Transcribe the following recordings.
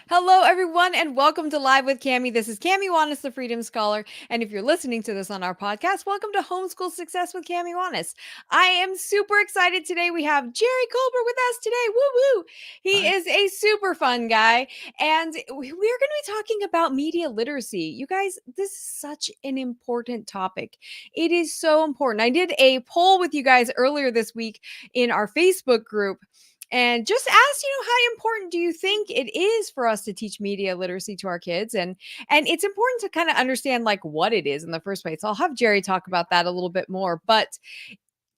Hello, everyone, and welcome to Live with Cami. This is Cami Wanis, the Freedom Scholar. And if you're listening to this on our podcast, welcome to Homeschool Success with Cami Wanis. I am super excited today. We have Jerry Kolber with us today. Woo woo! He Hi. is a super fun guy, and we are going to be talking about media literacy. You guys, this is such an important topic. It is so important. I did a poll with you guys earlier this week in our Facebook group and just ask, how important do you think it is for us to teach media literacy to our kids? And it's important to kind of understand like what it is in the first place. I'll have Jerry talk about that a little bit more, but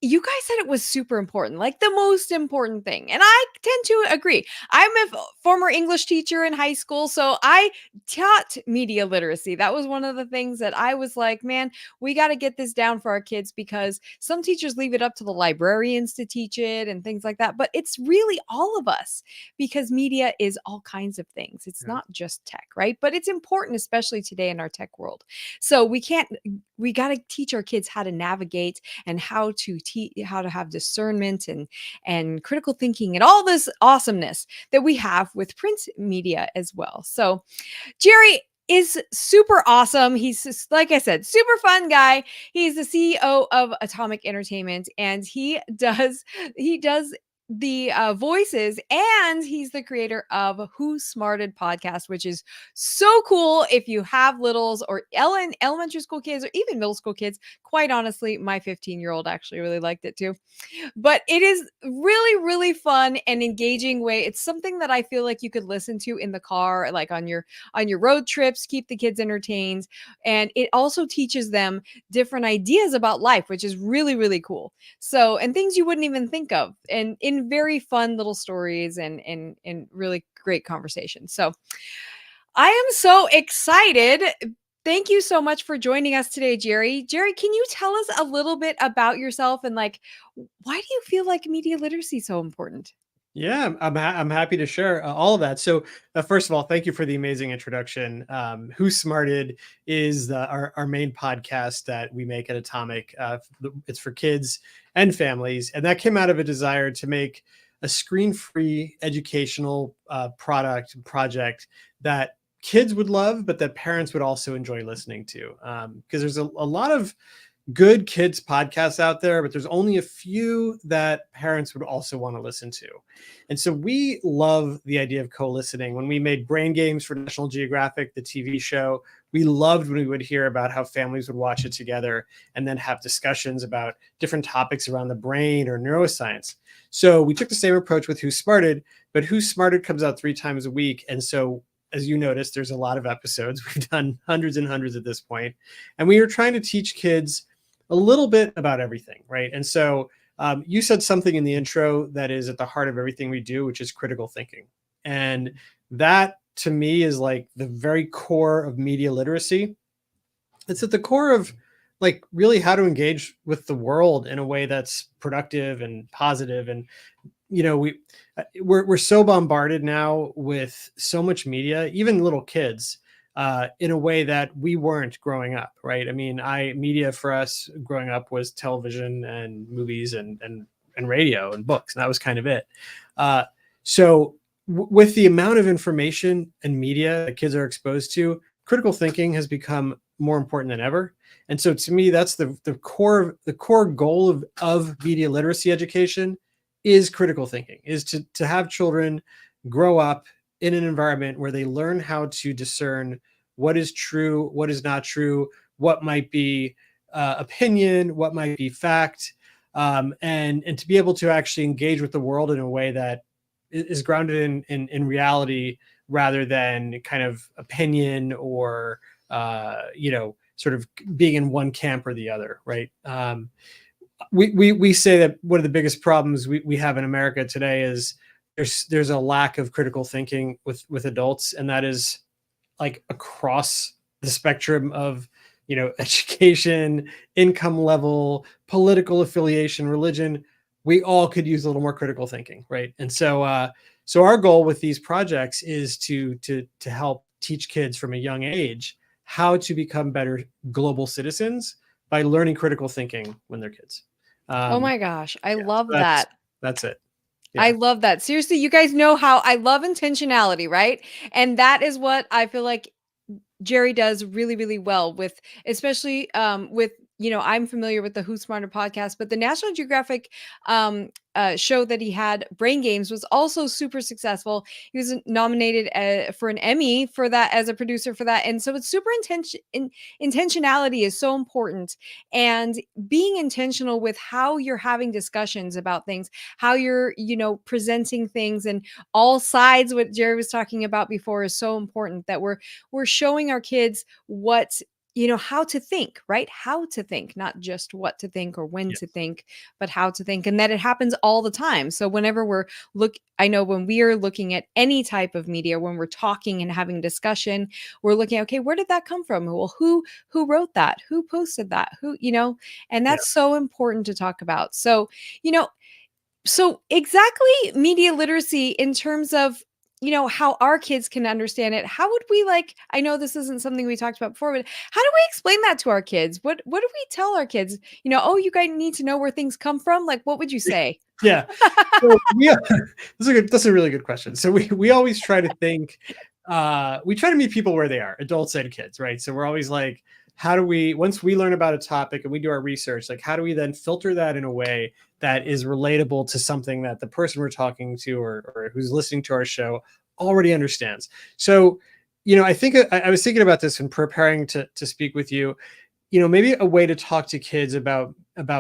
you guys said it was super important, like the most important thing. And I tend to agree. I'm a former English teacher in high school, so I taught media literacy. That was one of the things that I was like, man, we got to get this down for our kids because some teachers leave it up to the librarians to teach it and things like that. But it's really all of us because media is all kinds of things. It's Yeah. not just tech, right? But it's important, especially today in our tech world. So we got to teach our kids how to navigate and how to how to have discernment and critical thinking and all this awesomeness that we have with print media as well. So Jerry is super awesome. He's just, like I said, super fun guy. He's the CEO of Atomic Entertainment, and he does the voices, and he's the creator of Who Smarted podcast, which is so cool if you have littles or elementary school kids or even middle school kids. Quite honestly, my 15-year-old actually really liked it too, but it is really really fun and engaging way. It's something that I feel like you could listen to in the car, like on your road trips, keep the kids entertained, and it also teaches them different ideas about life, which is really really cool. So, and things you wouldn't even think of, and in very fun little stories and really great conversations. So I am so excited. Thank you so much for joining us today, Jerry. Jerry, can you tell us a little bit about yourself and like why do you feel like media literacy is so important? Yeah, I'm happy to share all of that. So, first of all, thank you for the amazing introduction. Who Smarted is our main podcast that we make at Atomic. It's for kids and families, and that came out of a desire to make a screen-free educational project that kids would love, but that parents would also enjoy listening to. Because there's a lot of good kids podcasts out there, but there's only a few that parents would also want to listen to. And so we love the idea of co-listening. When we made Brain Games for National Geographic, the TV show, we loved when we would hear about how families would watch it together and then have discussions about different topics around the brain or neuroscience. So we took the same approach with Who Smarted, but Who Smarted comes out 3 times a week. And so as you noticed, there's a lot of episodes. We've done hundreds and hundreds at this point. And we were trying to teach kids a little bit about everything, right? And so you said something in the intro that is at the heart of everything we do, which is critical thinking. And that to me is like the very core of media literacy. It's at the core of like really how to engage with the world in a way that's productive and positive. And we're so bombarded now with so much media, even little kids, in a way that we weren't growing up, right? I mean, media for us growing up was television and movies and radio and books, and that was kind of it. With the amount of information and media that kids are exposed to, critical thinking has become more important than ever. And so to me, that's the core goal of media literacy education is critical thinking, is to have children grow up in an environment where they learn how to discern what is true, what is not true, what might be opinion, what might be fact, and to be able to actually engage with the world in a way that is grounded in reality rather than kind of opinion or sort of being in one camp or the other, right? We say that one of the biggest problems we have in America today is there's a lack of critical thinking with adults, and that is like across the spectrum of education, income level, political affiliation, religion. We all could use a little more critical thinking, right? And so our goal with these projects is to help teach kids from a young age how to become better global citizens by learning critical thinking when they're kids. Oh Um, my gosh, I yeah, love so that. that's it. I Yeah. love that. Seriously, you guys know how I love intentionality, right? And that is what I feel like Jerry does really, really well with, especially with, I'm familiar with the Who Smarter podcast, but the National Geographic show that he had, Brain Games, was also super successful. He was nominated for an Emmy for that as a producer for that. And so it's super intentionality is so important. And being intentional with how you're having discussions about things, how you're, presenting things, and all sides, what Jerry was talking about before, is so important, that we're showing our kids what, how to think, right? How to think, not just what to think or when to Yes. think, but how to think. And that it happens all the time. So whenever I know when we are looking at any type of media, when we're talking and having discussion, we're looking, okay, where did that come from? Well, who wrote that? Who posted that? And Yeah. that's so important to talk about. So, you know, so exactly, media literacy in terms of, how our kids can understand it. How would we, like, I know this isn't something we talked about before, but how do we explain that to our kids? What do we tell our kids? Oh, you guys need to know where things come from. Like, what would you say? Yeah. So that's a really good question. So we always try to think, we try to meet people where they are, adults and kids, right? So we're always like, how do we, once we learn about a topic and we do our research, like how do we then filter that in a way that is relatable to something that the person we're talking to, or who's listening to our show, already understands? So, I think I was thinking about this in preparing to speak with you. Maybe a way to talk to kids about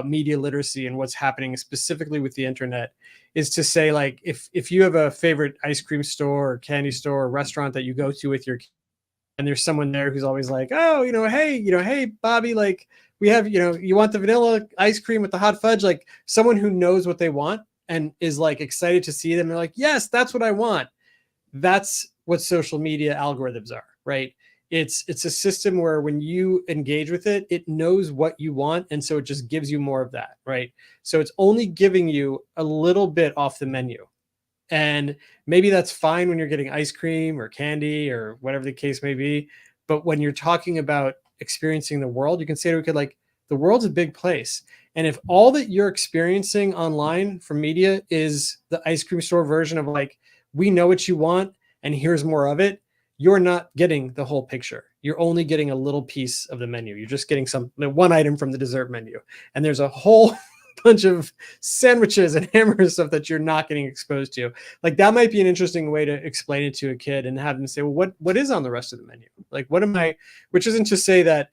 media literacy and what's happening specifically with the internet is to say, like, if you have a favorite ice cream store or candy store or restaurant that you go to with your kid, and there's someone there who's always like, oh, hey Bobby, like, we have, you want the vanilla ice cream with the hot fudge, like someone who knows what they want and is like excited to see them. They're like, yes, that's what I want. That's what social media algorithms are, right? It's a system where when you engage with it, it knows what you want, and so it just gives you more of that, right? So it's only giving you a little bit off the menu. And maybe that's fine when you're getting ice cream or candy or whatever the case may be. But when you're talking about experiencing the world, you can say to a kid, like, the world's a big place. And if all that you're experiencing online from media is the ice cream store version of, like, we know what you want and here's more of it, you're not getting the whole picture. You're only getting a little piece of the menu. You're just getting one item from the dessert menu. And there's a whole bunch of sandwiches and hamburgers stuff that you're not getting exposed to. Like, that might be an interesting way to explain it to a kid and have them say, well, what is on the rest of the menu? Like, what am I, which isn't to say that,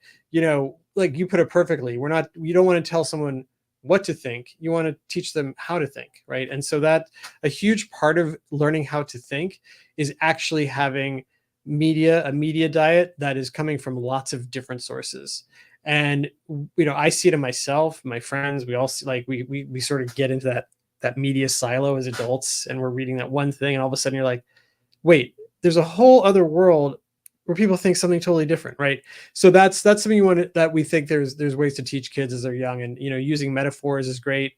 like you put it perfectly, you don't want to tell someone what to think. You want to teach them how to think, right? And so that a huge part of learning how to think is actually having a media diet that is coming from lots of different sources. And I see it in myself, my friends. We all see, like, we sort of get into that media silo as adults, and we're reading that one thing, and all of a sudden you're like, wait, there's a whole other world where people think something totally different, right? So that's something that we think there's ways to teach kids as they're young, and using metaphors is great.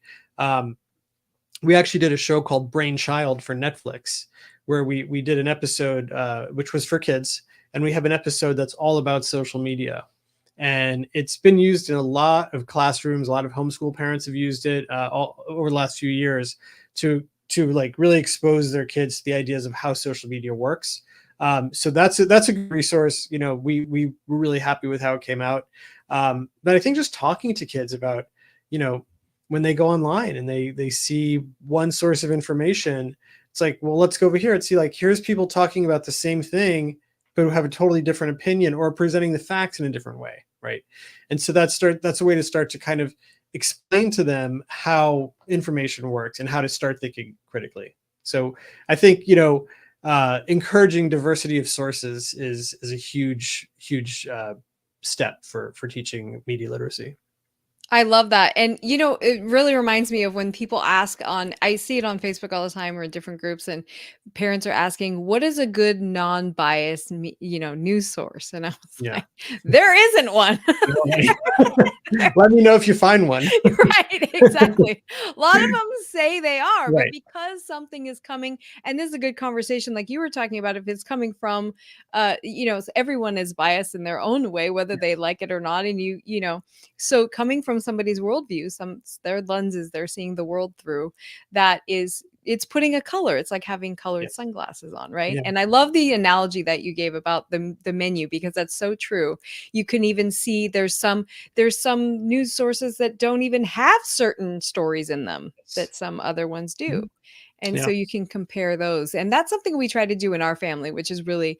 We actually did a show called Brainchild for Netflix, where we did an episode which was for kids, and we have an episode that's all about social media. And it's been used in a lot of classrooms. A lot of homeschool parents have used it all over the last few years to like really expose their kids to the ideas of how social media works. So that's a good resource. We're really happy with how it came out. But I think just talking to kids about, when they go online and they see one source of information, it's like, well, let's go over here and see, like, here's people talking about the same thing, but who have a totally different opinion or presenting the facts in a different way, right? And so that's a way to start to kind of explain to them how information works and how to start thinking critically. So I think, encouraging diversity of sources is a huge step for teaching media literacy. I love that. And it really reminds me of when people ask I see it on Facebook all the time or in different groups, and parents are asking, what is a good non-biased, news source? And I was Yeah. like, there isn't one. Let me know if you find one. Right, exactly. A lot of them say they are, but Right. because something is coming, and this is a good conversation, like you were talking about, if it's coming from, everyone is biased in their own way, whether they like it or not. And so coming from somebody's worldview, their lenses they're seeing the world through, that is it's putting a color. It's like having colored Yes. sunglasses on, right? Yeah. And I love the analogy that you gave about the menu, because that's so true. You can even see there's some news sources that don't even have certain stories in them Yes. that some other ones do. Mhm. And so Yeah. you can compare those. And that's something we try to do in our family, which is really,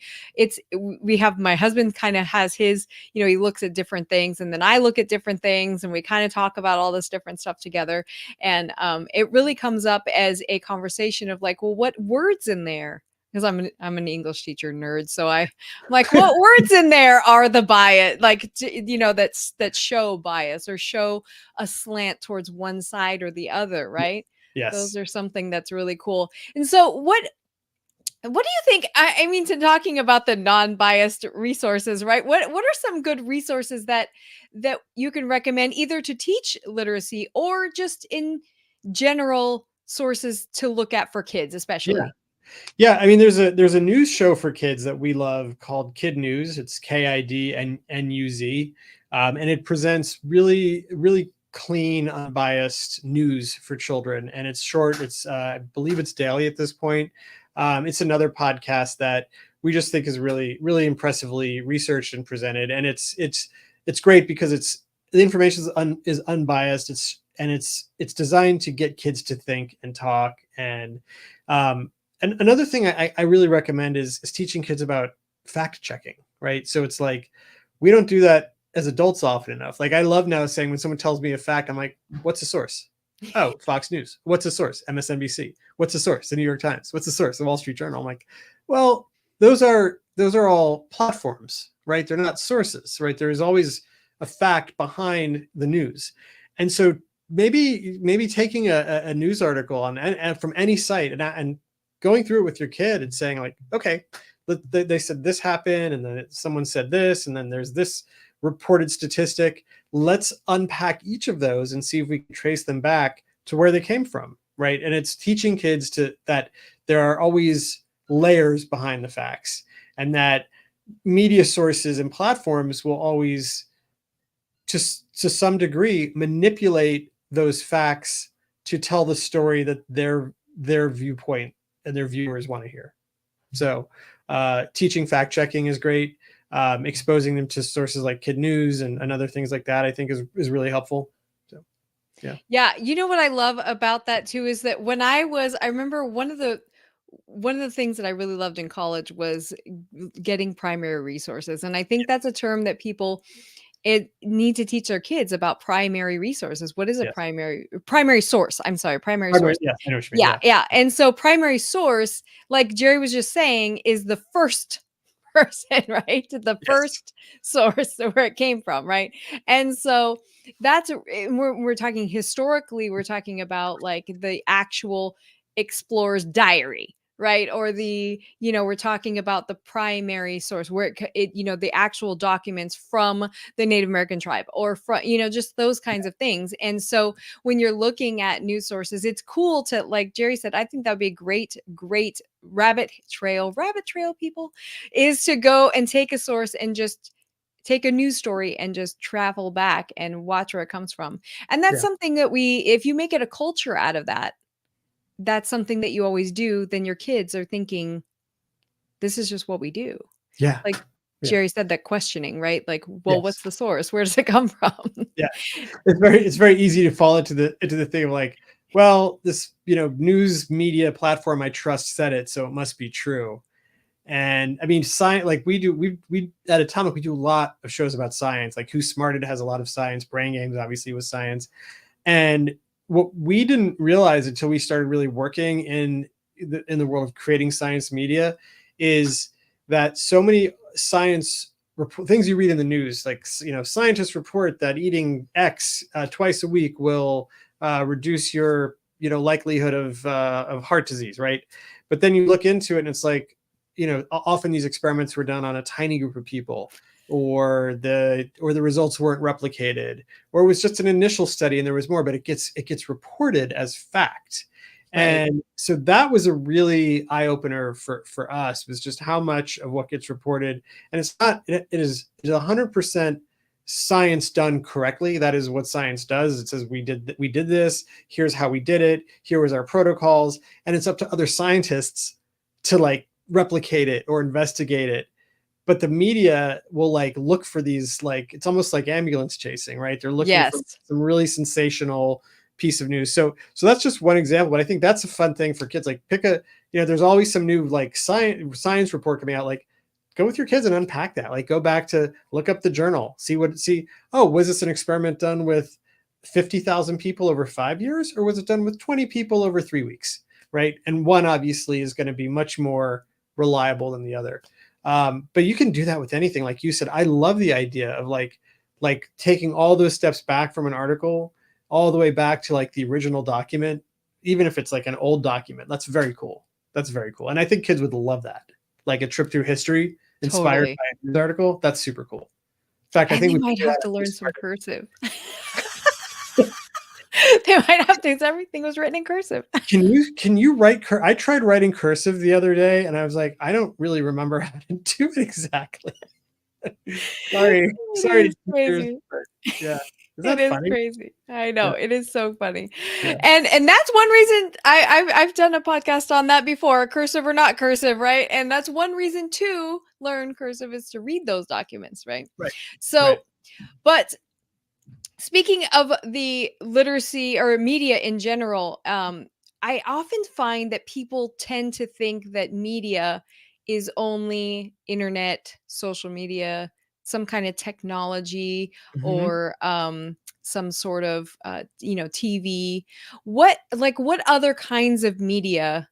we have, my husband kind of has his, he looks at different things, and then I look at different things, and we kind of talk about all this different stuff together. And it really comes up as a conversation of like, well, what words in there? Because I'm an English teacher nerd, so I'm like, what words in there are the bias, like, that show bias or show a slant towards one side or the other, right? Those Yes. are something that's really cool. And so what do you think? I mean, to talking about the non-biased resources, right? What are some good resources that you can recommend, either to teach literacy or just in general sources to look at for kids, Yeah. especially? Yeah, I mean, there's a news show for kids that we love called Kid News. It's KIDNUZ, and it presents really clean, unbiased news for children. And it's short. It's I believe it's daily at this point. It's another podcast that we just think is really impressively researched and presented, and it's great because the information is unbiased. It's designed to get kids to think and talk. And another thing I really recommend is teaching kids about fact checking, right? So it's like, we don't do that as adults often enough. Like, I love now saying, when someone tells me a fact, I'm like, what's the source? Oh, Fox News. What's the source? MSNBC. What's the source? The New York Times. What's the source? The Wall Street Journal. I'm like, well, those are all platforms, right? They're not sources, right? There is always a fact behind the news. And so maybe taking a news article and from any site and going through it with your kid and saying, like, okay, they said this happened, and then someone said this, and then there's this reported statistic. Let's unpack each of those and see if we can trace them back to where they came from, right? And it's teaching kids that there are always layers behind the facts, and that media sources and platforms will always, just to some degree, manipulate those facts to tell the story that their viewpoint and their viewers want to hear. So teaching fact checking is great. Exposing them to sources like Kid News and other things like that, I think is really helpful. So yeah. Yeah, you know what I love about that too is that I remember one of the things that I really loved in college was getting primary resources. And I think that's a term that people need to teach their kids about primary resources. What is a Yes. primary source? I'm sorry, primary Primary, source. yes, I know what you mean. Yeah, Yeah. yeah. And so primary source, like Jerry was just saying, is the first person, right? The Yes. first source where it came from, right? And so we're talking historically, we're talking about like the actual explorer's diary, right? Or we're talking about the primary source where the actual documents from the Native American tribe, or from, just those kinds of things. And so when you're looking at news sources, it's cool to, like Jerry said, I think that would be a great rabbit trail people, is to go and take a source and just take a news story and just travel back and watch where it comes from. And that's Yeah. something that if you make it a culture out of that, that's something that you always do, then your kids are thinking, this is just what we do. Yeah. Like Yeah. Jerry said, that questioning, right? Like, well, Yes. what's the source? Where does it come from? Yeah. It's very easy to fall into the thing of like, well, this news media platform I trust said it, so it must be true. And I mean, science, like we at Atomic, we do a lot of shows about science. Like Who Smarted has a lot of science. Brain Games obviously was science. And what we didn't realize until we started really working in the world of creating science media is that so many science things you read in the news, like scientists report that eating X twice a week will reduce your likelihood of heart disease, right? But then you look into it and it's like, often these experiments were done on a tiny group of people, or the results weren't replicated, or it was just an initial study and there was more, but it gets reported as fact. Right. And so that was a really eye opener for us, was just how much of what gets reported. And it's not, it is 100% science done correctly. That is what science does. It says we did this, here's how we did it, here was our protocols, and it's up to other scientists to like replicate it or investigate it. But the media will like look for these, like it's almost like ambulance chasing, right? They're looking for Yes. some really sensational piece of news. So that's just one example, but I think that's a fun thing for kids. Like pick a, there's always some new like science report coming out. Like go with your kids and unpack that. Like go back to look up the journal, see, oh, was this an experiment done with 50,000 people over 5 years, or was it done with 20 people over 3 weeks? Right. And one obviously is going to be much more reliable than the other. But you can do that with anything. Like you said, I love the idea of like taking all those steps back from an article all the way back to like the original document, even if it's like an old document. That's very cool. That's very cool. And I think kids would love that. Like a trip through history inspired Totally. by a news article. That's super cool. In fact, I And think they we should might do have that to at learn least. some cursive. They might have to, 'cause everything was written in cursive. Can you write I tried writing cursive the other day and I was like, I don't really remember how to do it exactly. Sorry. It Sorry is to teachers, crazy. but yeah. Is It that is funny? crazy. I Yeah. know, it is so funny. Yeah. And that's one reason I've done a podcast on that before, cursive or not cursive, right? And that's one reason to learn cursive is to read those documents, right? Right. Right. So, but speaking of the literacy or media in general, I often find that people tend to think that media is only internet, social media, some kind of technology, Mhm. or some sort of TV. What other kinds of media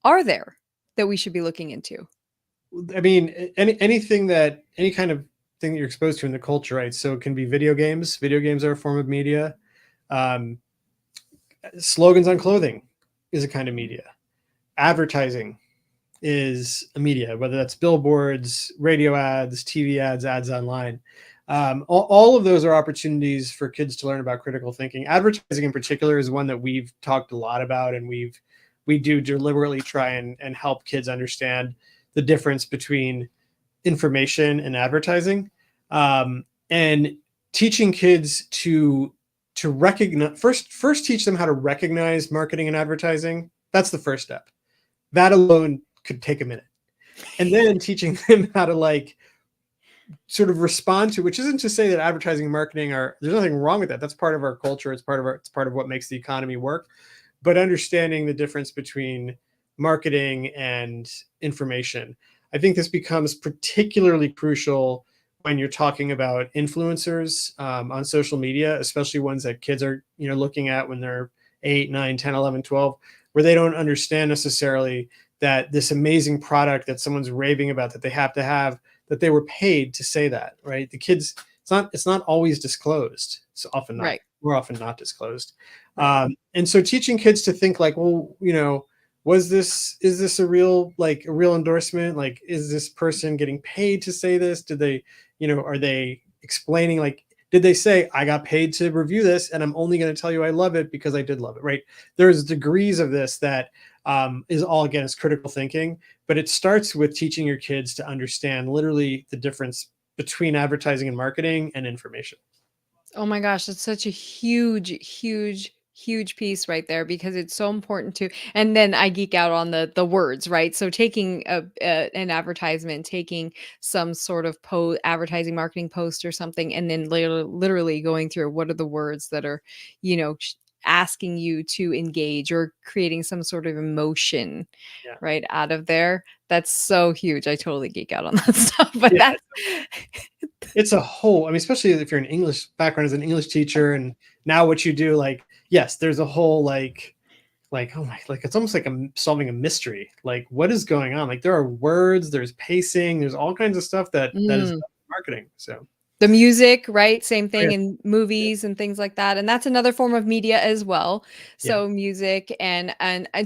are there that we should be looking into? I mean, any kind of thing that you're exposed to in the culture, right? So it can be video games. Video games are a form of media. Um, Slogans on clothing is a kind of media. Advertising is a media, whether that's billboards, radio ads, TV ads, ads online. All of those are opportunities for kids to learn about critical thinking. Advertising in particular is one that we've talked a lot about, and we do deliberately try and help kids understand the difference between information and advertising, and teaching kids to recognize first teach them how to recognize marketing and advertising. That's the first step. That alone could take a minute, and then teaching them how to like sort of respond to, which isn't to say that advertising and marketing are, there's nothing wrong with that. That's part of our culture. It's part of what makes the economy work. But understanding the difference between marketing and information, I think this becomes particularly crucial when you're talking about influencers on social media, especially ones that kids are looking at when they're 8, 9, 10, 11, 12, where they don't understand necessarily that this amazing product that someone's raving about that they have to have, that they were paid to say that, right? The kids, it's not always disclosed. It's often not, Right, more often not disclosed. right. And so teaching kids to think like, well, is this a real, like a real endorsement? Like, is this person getting paid to say this? Did they, are they explaining, like, did they say, I got paid to review this and I'm only going to tell you I love it because I did love it, right? There's degrees of this that is all, again, it's critical thinking, but it starts with teaching your kids to understand literally the difference between advertising and marketing and information. Oh my gosh, it's such a huge, huge, huge piece right there because it's so important to. And then I geek out on the words, right? So taking an advertisement, taking some sort of advertising marketing post or something, and then literally going through what are the words that are, you know, sh- asking you to engage or creating some sort of emotion Yeah. right out of there. That's so huge. I totally geek out on that stuff, but Yeah. that's It's a whole, I mean, especially if you're an English background as an English teacher, and now what you do, like, yes, there's a whole oh my, like it's almost like I'm solving a mystery. Like, what is going on? Like, there are words, there's pacing, there's all kinds of stuff that is mm. marketing. So The music, right? Same oh, yeah, thing in yeah, movies and things like that, and that's another form of media as well. yeah, So music and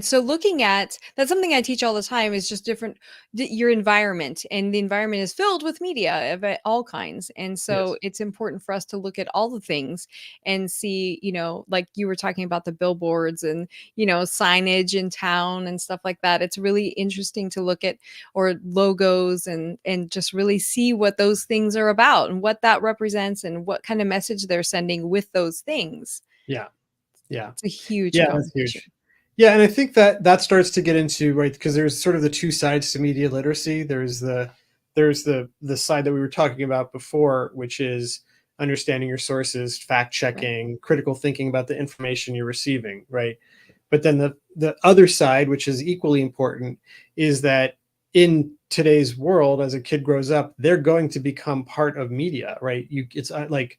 so looking at that's something I teach all the time is just different your environment, and the environment is filled with media of all kinds. And so yes, it's important for us to look at all the things and see, like you were talking about the billboards and, signage in town and stuff like that. It's really interesting to look at or logos and just really see what those things are about and what what that represents and what kind of message they're sending with those things. Yeah. Yeah. It's a huge Yeah, that's conversation. huge. Yeah, and I think that that starts to get into, right, because there's sort of the two sides to media literacy. There's the side that we were talking about before, which is understanding your sources, fact Right. checking, critical thinking about the information you're receiving, right? But then the other side, which is equally important, is that in today's world, as a kid grows up, they're going to become part of media, right? It's like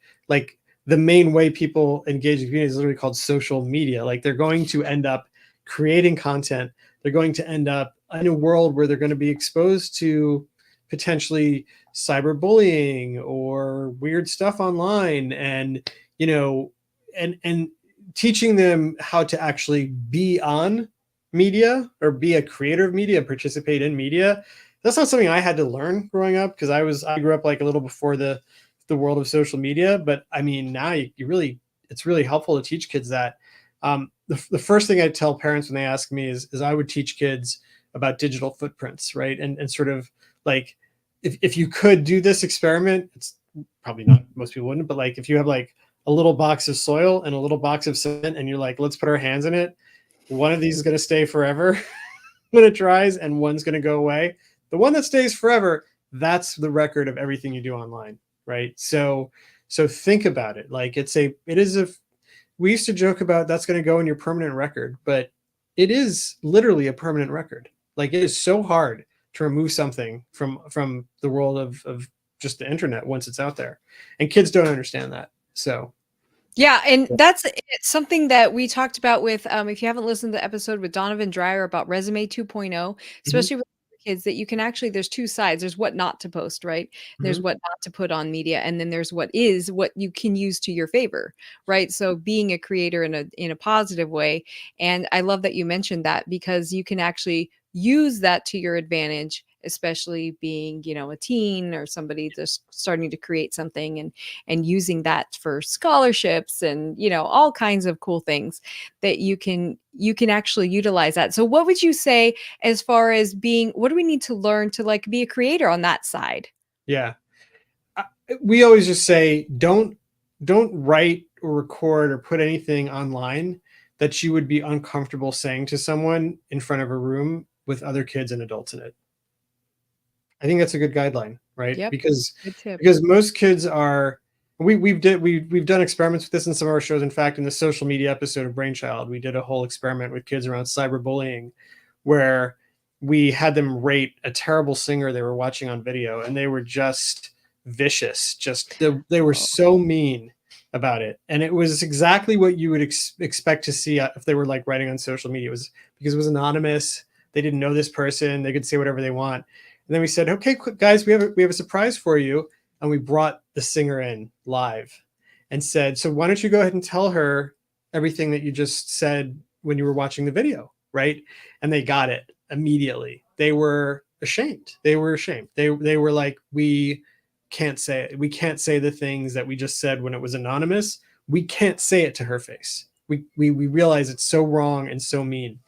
the main way people engage in community is literally called social media. Like they're going to end up creating content. They're going to end up in a world where they're going to be exposed to potentially cyberbullying or weird stuff online, and you know, and teaching them how to actually be on media or be a creator of media, participate in media. That's not something I had to learn growing up, because I grew up like a little before the world of social media. But I mean, now you really, it's really helpful to teach kids that. The first thing I tell parents when they ask me is I would teach kids about digital footprints, right? And sort of like, if you could do this experiment, it's probably not, most people wouldn't, but like if you have like a little box of soil and a little box of cement and you're like, let's put our hands in it, one of these is going to stay forever when it dries and one's going to go away. The one that stays forever, that's the record of everything you do online, right? So think about it. Like we used to joke about that's going to go in your permanent record, but it is literally a permanent record. Like it is so hard to remove something from the world of just the internet once it's out there, and kids don't understand that. So Yeah, and that's something that we talked about with, if you haven't listened to the episode with Donovan Dreyer about Resume 2.0, mhm, especially with kids, that you can actually, there's two sides. There's what not to post, right? There's mhm, what not to put on media, and then there's what you can use to your favor, right? So being a creator in a positive way. And I love that you mentioned that, because you can actually use that to your advantage, especially being, a teen or somebody just starting to create something, and using that for scholarships and all kinds of cool things that you can actually utilize that. So what would you say, as far as being, what do we need to learn to like be a creator on that side? yeah. I- we always just say don't write or record or put anything online that you would be uncomfortable saying to someone in front of a room with other kids and adults in it. I think that's a good guideline, right? Yep, Because good tip. most kids are, we've done experiments with this in some of our shows. In fact, in the social media episode of Brainchild, we did a whole experiment with kids around cyberbullying, where we had them rate a terrible singer they were watching on video, and they were just vicious. They were Oh, so mean about it, and it was exactly what you would expect to see if they were like writing on social media. It was because it was anonymous. They didn't know this person. They could say whatever they want. And then we said, okay, guys, we have a surprise for you. And we brought the singer in live and said, so why don't you go ahead and tell her everything that you just said when you were watching the video, right? And they got it immediately. They were ashamed. They were like, we can't say the things that we just said when it was anonymous. We can't say it to her face. We realize it's so wrong and so mean.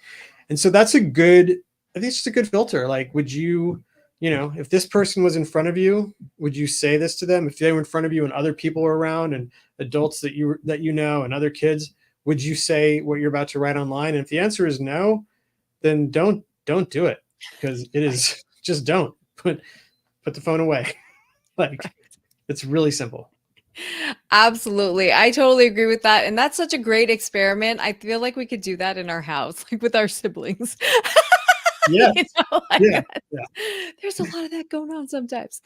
And so that's a good, I think it's just a good filter. Like, would you, if this person was in front of you, would you say this to them? If they were in front of you and other people were around and adults that and other kids, would you say what you're about to write online? And if the answer is no, then don't do it, because it right. is just don't put the phone away. Like, it's really simple. Absolutely. I totally agree with that. And that's such a great experiment. I feel like we could do that in our house, like with our siblings. Yeah, Like yeah, yeah. there's a lot of that going on sometimes.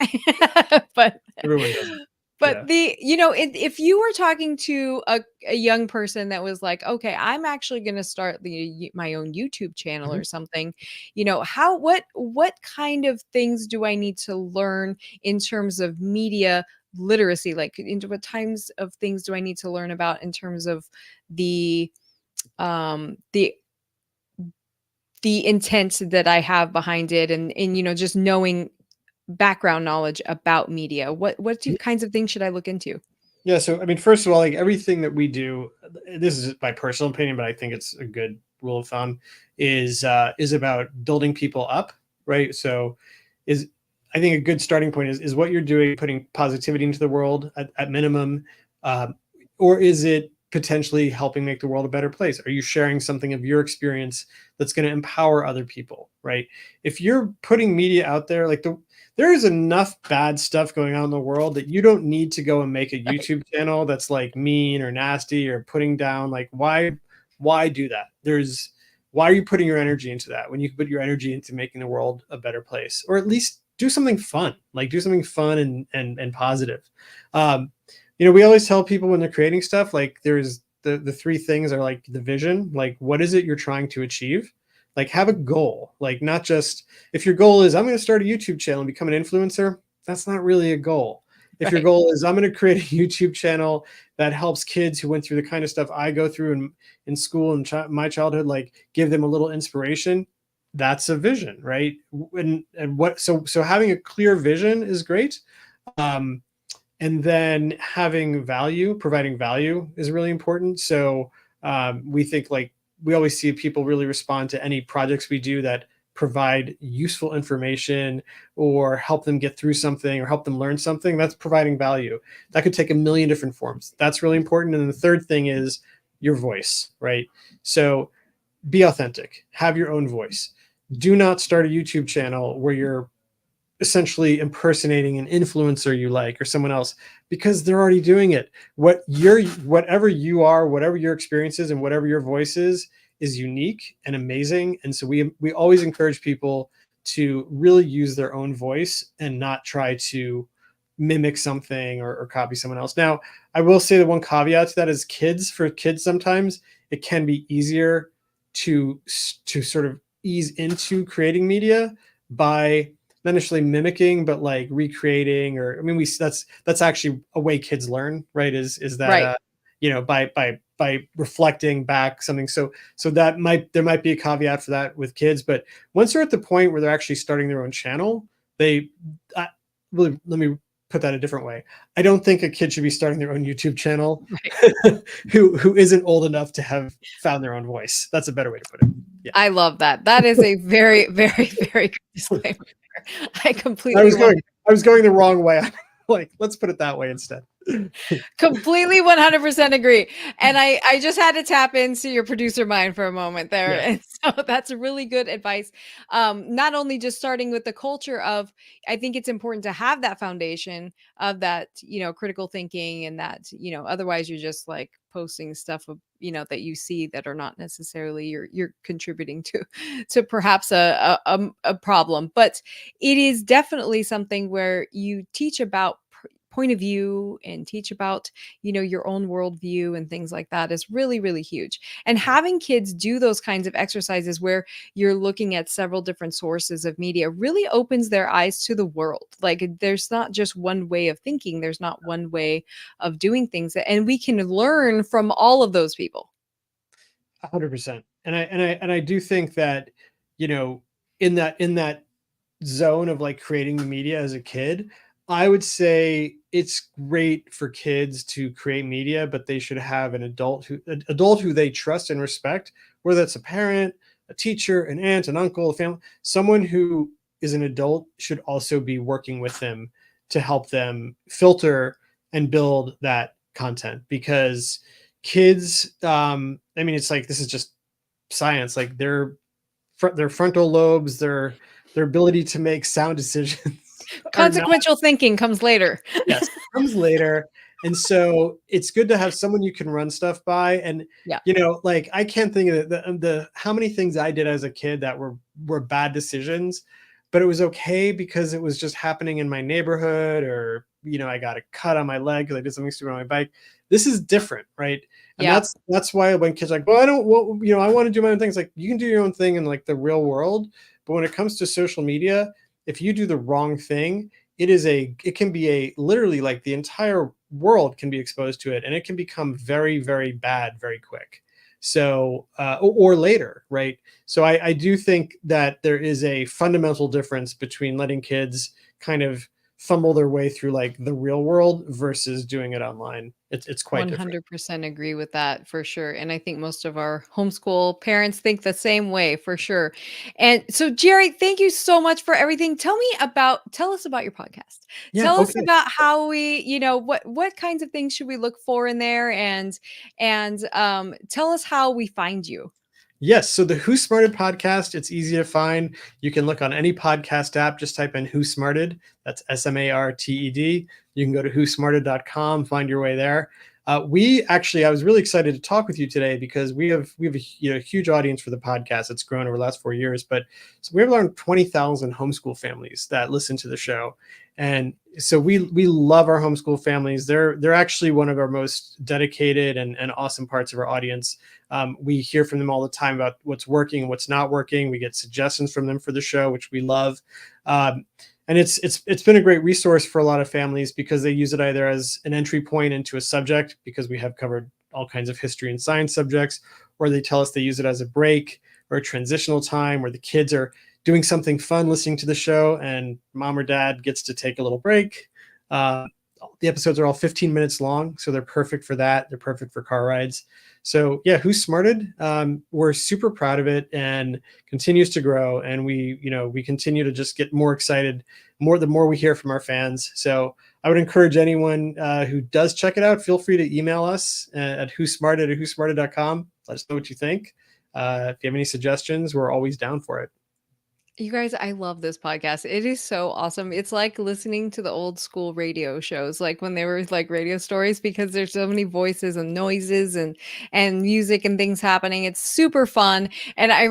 but Everyone does it. but Yeah. if you were talking to a young person that was like, okay, I'm actually going to start my own YouTube channel Mhm. or something, what kind of things do I need to learn in terms of media literacy? Like, into what times of things do I need to learn about in terms of the um the the intent that I have behind it, and just knowing background knowledge about media. What kinds of things should I look into? Yeah, so I mean, first of all, like everything that we do, this is my personal opinion, but I think it's a good rule of thumb, is about building people up, right? So, is I think a good starting point is what you're doing, putting positivity into the world at minimum, um, or is it potentially helping make the world a better place? Are you sharing something of your experience that's going to empower other people, right? If you're putting media out there, like there is enough bad stuff going on in the world that you don't need to go and make a Right. YouTube channel that's like mean or nasty or putting down. Like, why do that? Why are you putting your energy into that when you can put your energy into making the world a better place, or at least do something fun, like do something fun and positive. um, we always tell people when they're creating stuff, like there's the three things are like the vision, like what is it you're trying to achieve, like have a goal, like not just, if your goal is I'm going to start a YouTube channel and become an influencer, that's not really a goal. If your Right. goal is I'm going to create a YouTube channel that helps kids who went through the kind of stuff I go through in school and my childhood, like give them a little inspiration, that's a vision, right? And what, so having a clear vision is great. um, and then having value, providing value is really important. So we think, like, we always see people really respond to any projects we do that provide useful information or help them get through something or help them learn something. That's providing value. That could take a million different forms. That's really important. And then the third thing is your voice, right? So be authentic, have your own voice. Do not start a YouTube channel where you're essentially impersonating an influencer you like or someone else, because they're already doing it. Whatever you are, whatever your experience is and whatever your voice is unique and amazing. And so we always encourage people to really use their own voice and not try to mimic something or copy someone else. Now, I will say the one caveat to that is for kids, sometimes it can be easier to sort of ease into creating media by not necessarily mimicking, but like recreating, or I mean, that's actually a way kids learn, right? Is that Right. by reflecting back something. So there might be a caveat for that with kids, but once they're at the point where they're actually starting their own channel, they really, let me put that a different way. I don't think a kid should be starting their own YouTube channel Right. who isn't old enough to have found their own voice. That's a better way to put it. Yeah. I love that. That is a very, very, very good disclaimer there. I I completely was want going I was going the wrong way. Like, let's put it that way instead. completely 100% agree. And I just had to tap into your producer mind for a moment there. Yeah, And so that's really good advice. Not only just starting with the culture of, I think it's important to have that foundation of that, critical thinking, and that, otherwise you're just like posting stuff of, that you see that are not necessarily you're contributing to perhaps a problem. But it is definitely something where you teach about point of view and teach about your own worldview and things like that is really, really huge. And having kids do those kinds of exercises where you're looking at several different sources of media really opens their eyes to the world. Like, there's not just one way of thinking, there's not one way of doing things, and we can learn from all of those people. 100%. And I do think that, you know, in that zone of like creating the media as a kid, I would say it's great for kids to create media, but they should have an adult who they trust and respect, whether that's a parent, a teacher, an aunt, an uncle, a family, someone who is an adult should also be working with them to help them filter and build that content. Because kids, I mean, it's like, this is just science, like their frontal lobes, their ability to make sound decisions are not. Consequential thinking comes later. Yes, it comes later. And so it's good to have someone you can run stuff by. And Yeah. like, I can't think of the how many things I did as a kid that were bad decisions, but it was okay because it was just happening in my neighborhood, or I got a cut on my leg because I did something stupid on my bike. This is different, right? And Yeah. that's why when kids are like, well, I don't, well, I want to do my own things. Like, you can do your own thing in like the real world, but when it comes to social media, if you do the wrong thing, it can be literally, like, the entire world can be exposed to it, and it can become very, very bad very quick. So or later, right? So I do think that there is a fundamental difference between letting kids kind of fumble their way through like the real world versus doing it online. It's quite different. 100% agree with that for sure. And I think most of our homeschool parents think the same way for sure. And so, Jerry, thank you so much for everything. Tell us about your podcast. Yeah. Tell us Okay. about how what kinds of things should we look for in there, and tell us how we find you. Yes. So the Who Smarted podcast, it's easy to find. You can look on any podcast app, just type in Who Smarted. That's SMARTED. You can go to whosmarted.com, find your way there. I was really excited to talk with you today because we have a huge audience for the podcast. It's grown over the last 4 years, but so we have around 20,000 homeschool families that listen to the show, and so we love our homeschool families. They're actually one of our most dedicated and awesome parts of our audience. We hear from them all the time about what's working and what's not working. We get suggestions from them for the show, which we love. And it's been a great resource for a lot of families because they use it either as an entry point into a subject, because we have covered all kinds of history and science subjects, or they tell us they use it as a break or a transitional time where the kids are doing something fun listening to the show and mom or dad gets to take a little break. Uh, the episodes are all 15 minutes long, so they're perfect for that. They're perfect for car rides. So yeah, Who's Smarted? We're super proud of it and continues to grow. And we continue to just get more excited the more we hear from our fans. So I would encourage anyone who does check it out, feel free to email us at whosmarted@whosmarted.com. Let us know what you think. If you have any suggestions, we're always down for it. You guys, I love this podcast. It is so awesome. It's like listening to the old school radio shows, like when they were like radio stories, because there's so many voices and noises and music and things happening. It's super fun. And I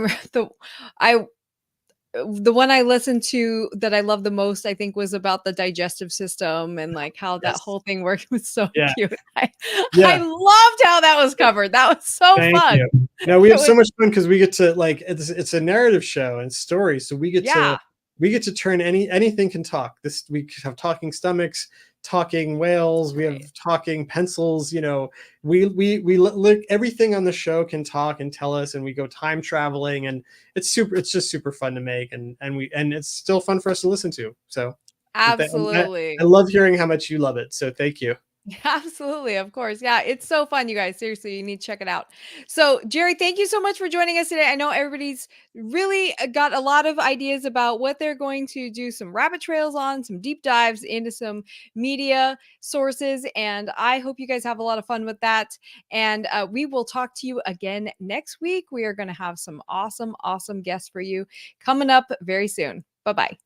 the one I listened to that I love the most, I think, was about the digestive system and like how that Yes. whole thing worked. It was so Yeah. cute. I Yeah. loved how that was covered. That was so Thank fun. you. No, we It have so was, much fun because we get to like it's a narrative show and stories, so yeah, we get to turn anything can talk. This we have talking stomachs, talking whales, we have right. talking pencils. We look everything on the show can talk and tell us, and we go time traveling, and it's just super fun to make, and it's still fun for us to listen to. So I Absolutely. love hearing how much you love it. So thank you. Absolutely, of course. Yeah, it's so fun, you guys. Seriously, you need to check it out. So, Jerry, thank you so much for joining us today. I know everybody's really got a lot of ideas about what they're going to do some rabbit trails on, some deep dives into some media sources. And I hope you guys have a lot of fun with that. And we will talk to you again next week. We are going to have some awesome, awesome guests for you coming up very soon. Bye bye.